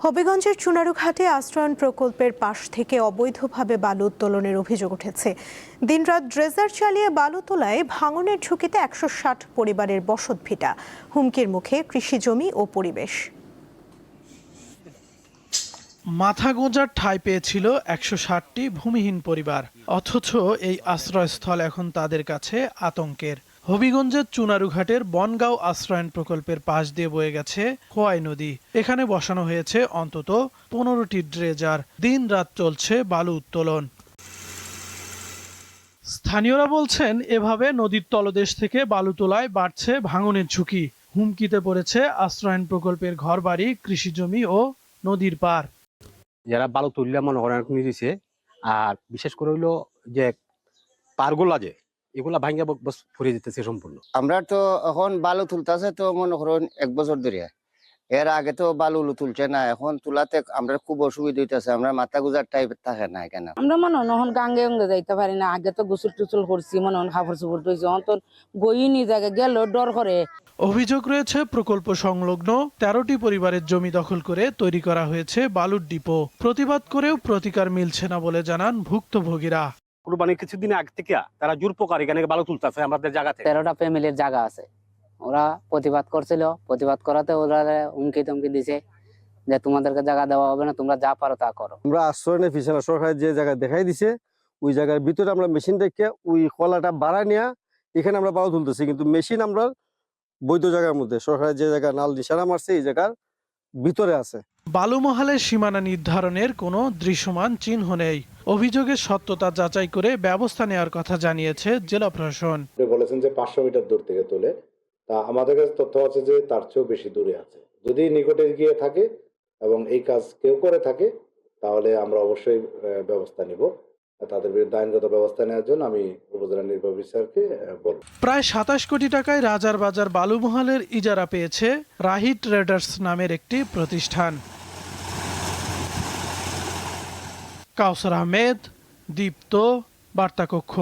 হবিগঞ্জের চুনারুঘাটে আশ্রয়ণ প্রকল্পের পাশ থেকে অবৈধভাবে বালু উত্তোলনের অভিযোগ উঠেছে। দিনরাত ড্রেজার চালিয়ে বালু তোলায় ভাঙনের ঝুঁকিতে ১৬০ পরিবারের বসতভিটা। হুমকির মুখে কৃষিজমি ও পরিবেশ। মাথা গোঁজার ঠাঁই পেয়েছিল ১৬০টি ভূমিহীন পরিবার, অথচ এই আশ্রয়স্থল এখন তাদের কাছে আতঙ্কের। হবিগঞ্জের চুনারুঘাটের বনগাঁও আশ্রয়ণ প্রকল্পের পাশ দিয়ে বয়ে গেছে খোয়াই নদী। এখানে বসানো হয়েছে অন্তত ১৫টি ড্রেজার। দিন রাত চলছে বালু উত্তোলন। স্থানীয়রা বলছেন, এভাবে নদীর তলদেশ থেকে বালু তোলায় বাড়ছে ভাঙনের ঝুঁকি। হুমকিতে পড়েছে আশ্রয়ণ প্রকল্পের ঘরবাড়ি, কৃষিজমি ও নদীর পার। যারা বালু তুললে মনে করেন দিছে, আর বিশেষ করে হইলো যে পারগুলা যে এগুলা ভাঙ্গা ফুরিয়ে যেতেছে সম্পূর্ণ। আমরা তো এখন বালু তুলতেছে তো মনে করেন 1 বছর ধরে। এর আগে তো বালু তুলছে না, এখন তুলাতে আমরা খুব অসুবিধা হইতেছে। আমরা মাথা গুজার টাইপ থাকে না কেন। আমরা মনে হয় এখন গাঙ্গে অঙ্গে যাইতে পারি না। আগে তো গোসল টুসল করছি, মনে হয় কাপড় চোপড় ধুইছি, অন্তত গইনি জায়গা গেল ডর করে। অভিযোগ রয়েছে, প্রকল্প সংলগ্ন ১৩টি পরিবারের জমি দখল করে তৈরি করা হয়েছে বালুর ডিপো। প্রতিবাদ করেও প্রতিকার মিলছে না বলে জানান ভুক্তভোগীরা। কুরবানির কিছুদিন আগে থেকে তারা জোর প্রকার এখানে বালু তুলতেছে আমাদের জায়গা থেকে। 13টা ফ্যামিলির জায়গা আছে, ওরা প্রতিবাদ করছিল। প্রতিবাদ করাতে ওরা হুমকি টমকি দিছে যে তোমাদেরকে জায়গা দেওয়া হবে না, তোমরা যা পারো তা করো। আমরা আশ্রয়নে ফিসালা সরকার যে জায়গা দেখাই দিছে ওই জায়গার ভিতরে আমরা মেশিন রেখে ওই কলাটা বাড়ায় নিয়ে এখানে আমরা বালু তুলতেছি, কিন্তু মেশিন আমরা বৈধ জায়গার মধ্যে সরকারের যে জায়গা নাল নিশানা মারছে এই জায়গার ভিতরে আছে। বালুমহালের সীমানা নির্ধারণের কোনো দৃশ্যমান চিহ্ন নেই। অভিযোগের সত্যতা যাচাই করে ব্যবস্থা নেওয়ার কথা জানিয়েছে জেলা প্রশাসন। বলেছেন যে 500 মিটার দূর থেকে তোলে, তা আমাদের কাছে তথ্য আছে যে তার চেয়েও বেশি দূরে আছে। যদি নিকটে গিয়ে থাকে এবং এই কাজ কেউ করে থাকে তাহলে আমরা অবশ্যই ব্যবস্থা নিব। তাদের বিরুদ্ধে আইনগত ব্যবস্থা নেওয়ার জন্য আমি উপজেলা নির্বাহী অফিসারকে বলব। প্রায় ২৭ কোটি টাকায় রাজার বাজার বালুমহালের ইজারা পেয়েছে রাহি ট্রেডার্স নামের একটি প্রতিষ্ঠান। কাউসার আহমেদ, দীপ্ত, বার্তাকক্ষ।